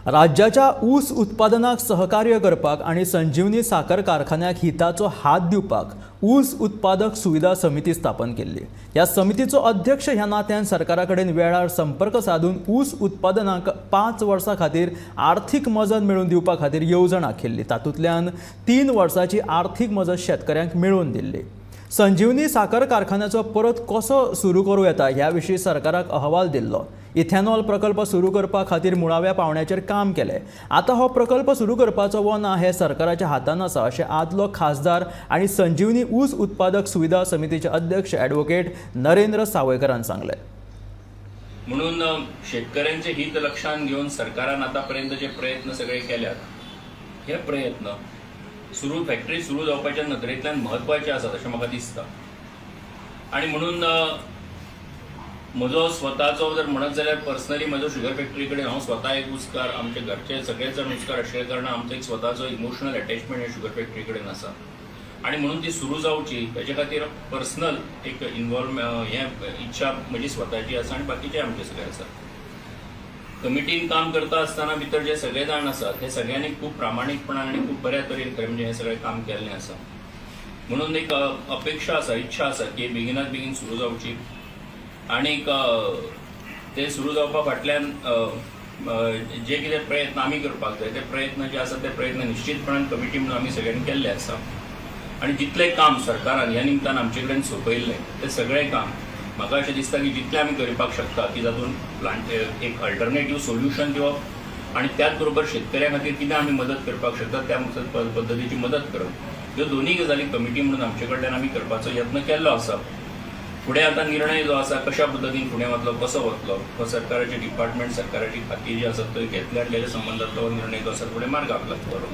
राज्याच्या ऊस उत्पादनाक सहकार्य करपाक आणि संजीवनी साखर कारखान्याक हिताचो हात दिवपाक ऊस उत्पादक सुविधा समिती स्थापन केल्ली। ह्या समितीचो अध्यक्ष ह्या नात्यान सरकारा कडेन वेळार संपर्क साधून ऊस उत्पादनाक 5 वर्सां खातीर आर्थीक मजत मेळून दिवपा खातीर येवजण आंखिल्ली। तातूंतल्यान 3 वर्सांची आर्थीक मजत शेतकऱ्यांक मेळून दिल्ली। संजीवनी साखर कारखान्याचो परत कसो सुरू करूं येता ह्या विशीं सरकाराक अहवाल दिल्लो। इथेनॉल प्रकल्प सुरू करपा खातीर मुळाव्या पावंड्याचेर काम केलें। आता हो प्रकल्प सुरू करपाचो वो ना हें सरकाराच्या हातान आसा अशें आदलो खासदार आनी संजीवनी ऊस उत्पादक सुविधा समितीचे अध्यक्ष ॲडव्होकेट नरेंद्र सावयकरान सांगलें। म्हणून शेतकऱ्यांचे हित लक्षात घेऊन सरकारान आतापर्यंत जे प्रयत्न सगळे केल्यात, हे प्रयत्न फॅक्टरी सुरू जावपाच्या नदरेंतल्यान म्हत्वाचे आसात अशें म्हाका दिसता। आणि म्हणून म्हजो स्वताचो जर म्हणत जाल्यार पर्सनली म्हजो शुगर फॅक्टरी कडेन हांव स्वता एक उस्कार, आमचे घरचे सगळे जण उस्कार आशिल्ले कारणान आमचो एक स्वताचो इमोशनल अटॅचमेंट हे शुगर फॅक्टरी कडेन आसा। आणि म्हणून ती सुरू जावची हेचे खातीर पर्सनल एक इच्छा म्हजी स्वताची आसा आणि बाकीचे आमचे सगळे आसा। कमिटीन काम करता आसतना भितर जे सगळे जाण आसात हे सगळ्यांनी खूप प्रामाणिकपणान आणि खूप बऱ्या तरेन खरें म्हणजे हे सगळें काम केल्लें आसा। म्हणून एक अपेक्षा आसा, इच्छा आसा की बेगिनात बेगीन सुरू जावची आणि ते सुरू जावपा फाटल्यान जे कितें प्रयत्न आमी करपाक जाय ते प्रयत्न जे आसा ते प्रयत्न निश्चितपणान कमिटी म्हणून आमी सगळ्यांनी केल्ले आसा। आणि जितलें काम सरकारान ह्या निमतान आमचे कडेन सोपयल्लें ते सगळें काम म्हाका अशें दिसता की जितलें आमी करपाक शकता की तातूंत एक अल्टरनेटीव सोल्युशन दिवप आणि त्याच बरोबर शेतकऱ्यां खातीर कितें आमी मदत करपाक शकता त्या पद्दतीची मदत करप, ह्यो दोनूय गजाली कमिटी म्हणून आमचे कडल्यान आमी करपाचो यत्न केल्लो आसा। फुडें आतां निर्णय जो आसा कशा पद्दतीन फुडें वतलो, कसो वतलो, हो सरकाराचे डिपार्टमेंट, सरकाराची खाती जी आसात थंय घेतल्या गेल्या संबंदांतलो निर्णय जो आसा फुडें मार्गाक लागतलो।